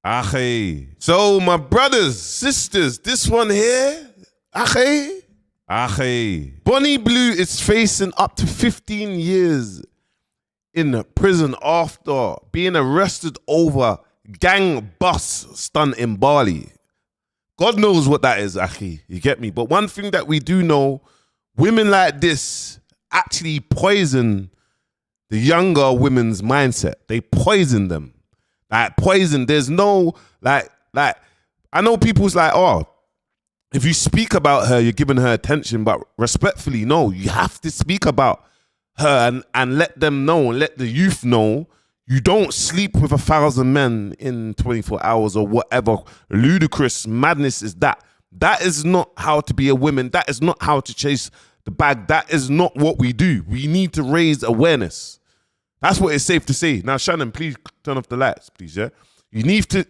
Ache. So my brothers, sisters, this one here, Ache. Bonnie Blue is facing up to 15 years in prison after being arrested over BangBus stunt in Bali. God knows what that is, Ache. You get me? But one thing that we do know, women like this actually poison the younger women's mindset. They poison them. Like poison. There's no like I know people's like, oh, if you speak about her, you're giving her attention, but respectfully, no, you have to speak about her and let them know, and let the youth know you don't sleep with 1,000 men in 24 hours or whatever ludicrous madness is that. That is not how to be a woman. That is not how to chase the bag. That is not what we do. We need to raise awareness. That's what it's safe to say. Now, Shannon, please turn off the lights, please, yeah? You need to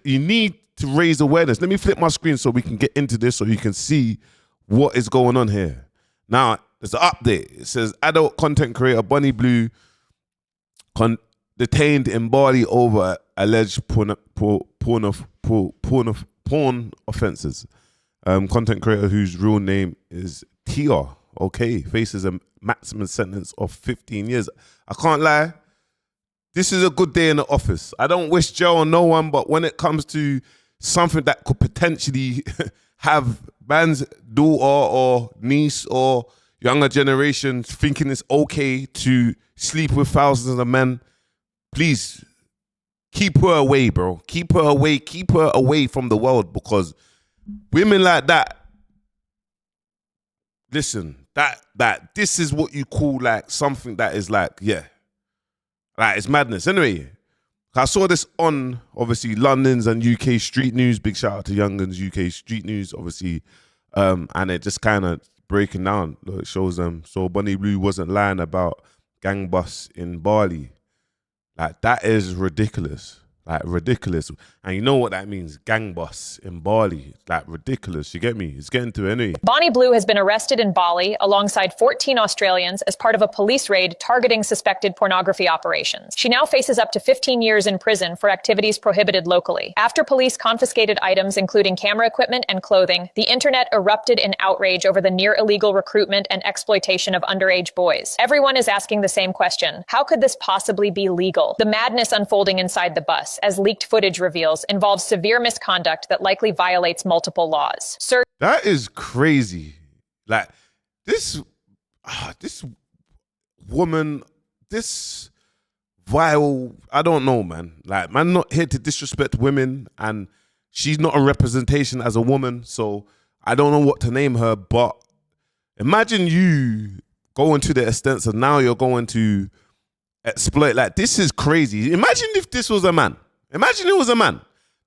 raise awareness. Let me flip my screen so we can get into this so you can see what is going on here. Now, there's an update. It says adult content creator Bonnie Blue detained in Bali over alleged porn offenses. Content creator whose real name is Tia, okay, faces a maximum sentence of 15 years. I can't lie. This is a good day in the office. I don't wish jail on no one, but when it comes to something that could potentially have man's daughter or niece or younger generation thinking it's okay to sleep with thousands of men, please keep her away, bro. Keep her away. Keep her away from the world, because women like that, listen, that this is what you call like something that is like, yeah. Like, it's madness. Anyway, I saw this on, obviously, London's and UK Street News. Big shout out to Youngun's UK Street News, obviously. And it just kind of breaking down. It shows them. So Bonnie Blue wasn't lying about BangBus in Bali. Like, that is ridiculous. Like, ridiculous. And you know what that means. BangBus in Bali. Like, ridiculous. You get me? It's getting to it anyway. Bonnie Blue has been arrested in Bali alongside 14 Australians as part of a police raid targeting suspected pornography operations. She now faces up to 15 years in prison for activities prohibited locally. After police confiscated items including camera equipment and clothing, the internet erupted in outrage over the near illegal recruitment and exploitation of underage boys. Everyone is asking the same question. How could this possibly be legal? The madness unfolding inside the bus, as leaked footage reveals, involves severe misconduct that likely violates multiple laws. That is crazy. Like, this woman, this vile, I don't know, man. Like, man, not here to disrespect women, and she's not a representation as a woman, so I don't know what to name her, but imagine you going to the extent of now you're going to exploit. Like, this is crazy. Imagine if this was a man. Imagine it was a man.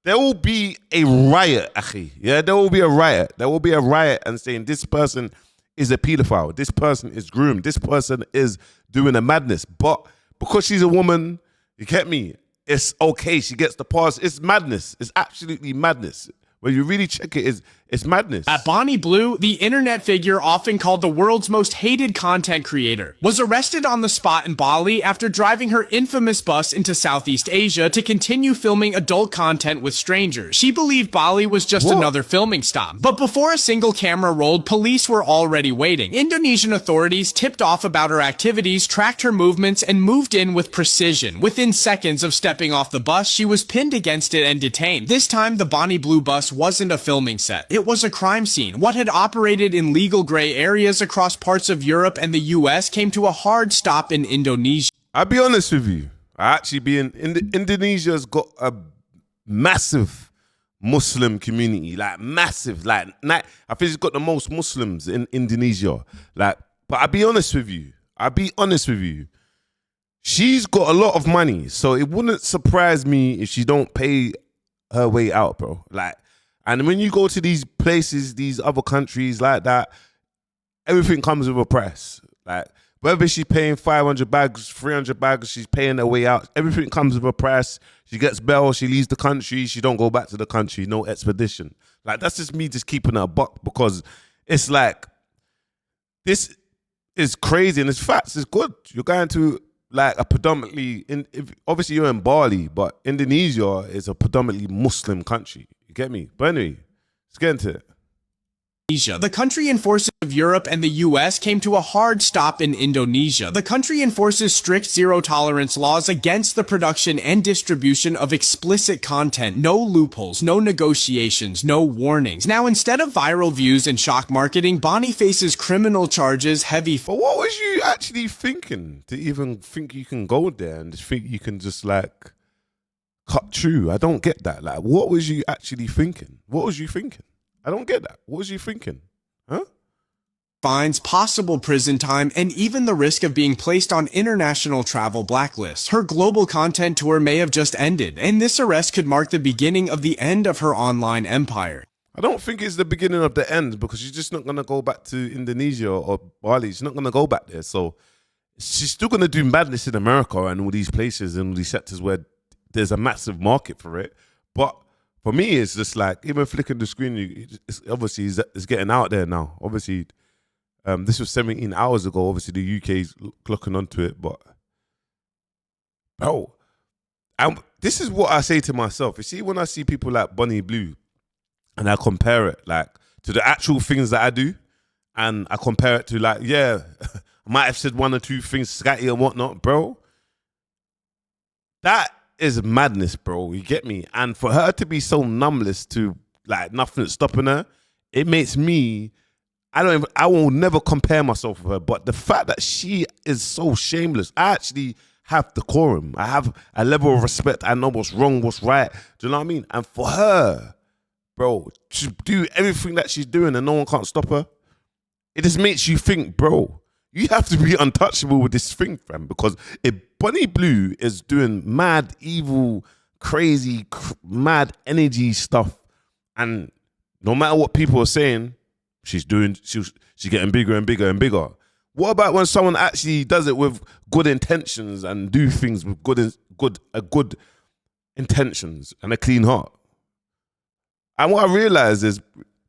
There will be a riot, Akhi. Yeah, there will be a riot. There will be a riot and saying this person is a pedophile. This person is groomed. This person is doing a madness. But because she's a woman, you get me? It's okay. She gets the pass. It's madness. It's absolutely madness. When you really check it, it's madness. At Bonnie Blue, the internet figure often called the world's most hated content creator, was arrested on the spot in Bali after driving her infamous bus into Southeast Asia to continue filming adult content with strangers. She believed Bali was just another filming stop. But before a single camera rolled, police were already waiting. Indonesian authorities tipped off about her activities, tracked her movements, and moved in with precision. Within seconds of stepping off the bus, she was pinned against it and detained. This time, the Bonnie Blue bus wasn't a filming set. It was a crime scene. What had operated in legal gray areas across parts of Europe and the US came to a hard stop in Indonesia. I'll be honest with you. Indonesia's got a massive Muslim community, like massive. Like, I think it's got the most Muslims in Indonesia. Like, but I'll be honest with you. She's got a lot of money, so it wouldn't surprise me if she don't pay her way out, bro. Like, and when you go to these places, these other countries like that, everything comes with a price. Like, whether she's paying 500 bags, 300 bags, she's paying her way out. Everything comes with a price. She gets bail, she leaves the country, she don't go back to the country, no expedition. Like, that's just me just keeping her a buck, because it's like, this is crazy and it's facts, it's good. You're going to like a predominantly, obviously you're in Bali, but Indonesia is a predominantly Muslim country. You get me? But anyway, let's get into it. The country and forces of Europe and the US came to a hard stop in Indonesia. The country enforces strict zero-tolerance laws against the production and distribution of explicit content. No loopholes, no negotiations, no warnings. Now, instead of viral views and shock marketing, Bonnie faces criminal charges, heavy... But what was you actually thinking to even think you can go there and just think you can just like cut through? I don't get that. Like, what was you actually thinking? What was you thinking? I don't get that. What was you thinking? Huh? Fines, possible prison time, and even the risk of being placed on international travel blacklists. Her global content tour may have just ended, and this arrest could mark the beginning of the end of her online empire. I don't think it's the beginning of the end because she's just not going to go back to Indonesia or Bali. She's not going to go back there. So she's still going to do madness in America and all these places and all these sectors where there's a massive market for it. But for me, it's just like, even flicking the screen, obviously it's getting out there now. Obviously, this was 17 hours ago. Obviously, the UK's clocking onto it. But, bro, this is what I say to myself. You see, when I see people like Bonnie Blue, and I compare it like to the actual things that I do, and I compare it to like, yeah, I might have said one or two things scatty and whatnot, bro. That is madness, bro. You get me? And for her to be so numbless to like nothing stopping her, it makes me, I will never compare myself with her. But the fact that she is so shameless, I actually have decorum. I have a level of respect. I know what's wrong, what's right. Do you know what I mean? And for her, bro, to do everything that she's doing and no one can't stop her, it just makes you think, bro, you have to be untouchable with this thing, fam, because if Bonnie Blue is doing mad, evil, crazy, mad energy stuff, and no matter what people are saying, she's getting bigger and bigger and bigger. What about when someone actually does it with good intentions and do things with good intentions and a clean heart? And what I realize is,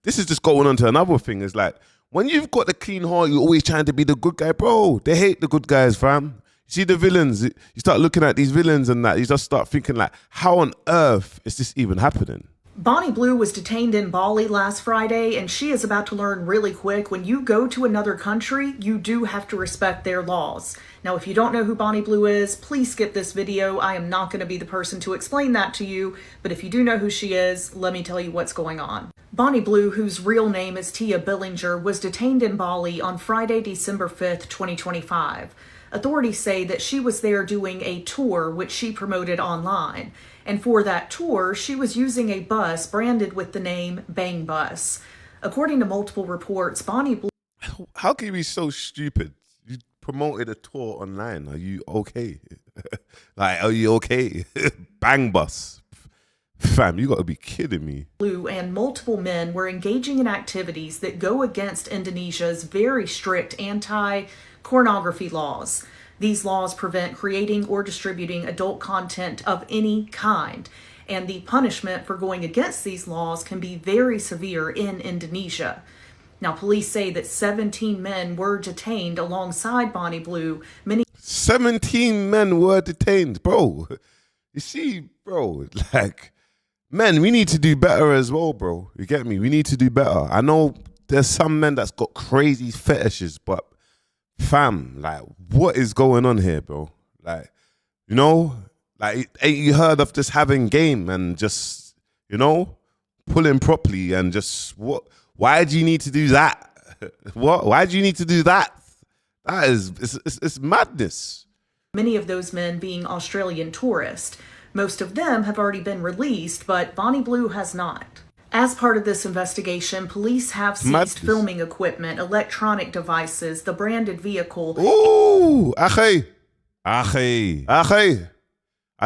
this is just going on to another thing, is like, when you've got the clean heart, you're always trying to be the good guy. Bro, they hate the good guys, fam. You see the villains, you start looking at these villains and that, you just start thinking like, how on earth is this even happening? Bonnie Blue was detained in Bali last Friday, and she is about to learn really quick, when you go to another country, you do have to respect their laws. Now, if you don't know who Bonnie Blue is, please skip this video. I am not going to be the person to explain that to you, but if you do know who she is, let me tell you what's going on. Bonnie Blue, whose real name is Tia Billinger, was detained in Bali on Friday, December 5th, 2025. Authorities say that she was there doing a tour which she promoted online. And for that tour, she was using a bus branded with the name BangBus. According to multiple reports, Bonnie Blue... How can you be so stupid? You promoted a tour online. Are you okay? Like, are you okay? BangBus. Fam, you gotta be kidding me. Blue and multiple men were engaging in activities that go against Indonesia's very strict anti-pornography laws. These laws prevent creating or distributing adult content of any kind, and the punishment for going against these laws can be very severe in Indonesia. Now, police say that 17 men were detained alongside Bonnie Blue. 17 men were detained, bro. You see, bro, like, men, we need to do better as well, bro. You get me? We need to do better. I know there's some men that's got crazy fetishes, but fam, like, what is going on here, bro? Like, you know, like, ain't you heard of just having game and just, you know, pulling properly and just what? Why do you need to do that? What? Why do you need to do that? That is, it's madness. Many of those men being Australian tourists. Most of them have already been released, but Bonnie Blue has not. As part of this investigation, police have seized filming equipment, electronic devices, the branded vehicle. Ooh, Ache. I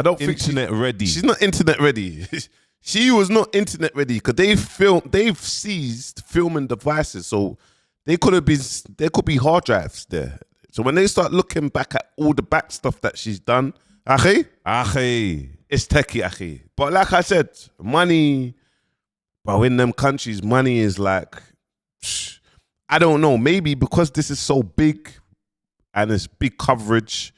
don't think internet ready. She's not internet ready. She was not internet ready because they've seized filming devices, so there could be hard drives there. So when they start looking back at all the back stuff that she's done, Ache, it's techie, Ache. But like I said, money. Bro, in them countries, money is like, I don't know, maybe because this is so big and it's big coverage,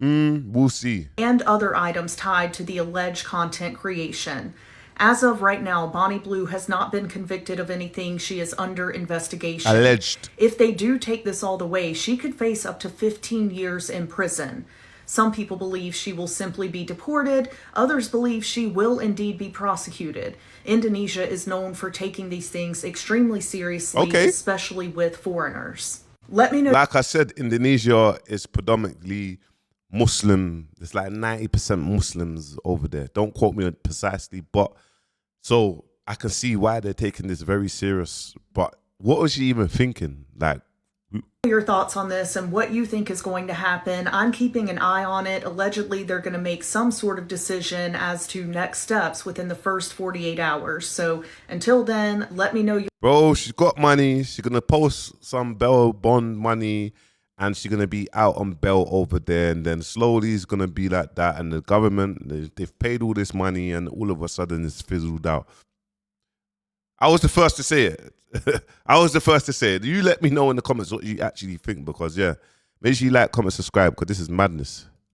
We'll see. And other items tied to the alleged content creation. As of right now, Bonnie Blue has not been convicted of anything. She is under investigation. Alleged. If they do take this all the way, she could face up to 15 years in prison. Some people believe she will simply be deported. Others believe she will indeed be prosecuted. Indonesia is known for taking these things extremely seriously, especially with foreigners. Let me know. Like I said, Indonesia is predominantly Muslim. There's like 90% Muslims over there. Don't quote me precisely, but so I can see why they're taking this very serious. But what was she even thinking? Like, your thoughts on this and what you think is going to happen. I'm keeping an eye on it. Allegedly, they're going to make some sort of decision as to next steps within the first 48 hours. So until then, let me know. Bro, she's got money. She's going to post some bail bond money and she's going to be out on bail over there. And then slowly it's going to be like that. And the government, they've paid all this money and all of a sudden it's fizzled out. I was the first to say it. I was the first to say it. You let me know in the comments what you actually think because, yeah, make sure you like, comment, subscribe because this is madness.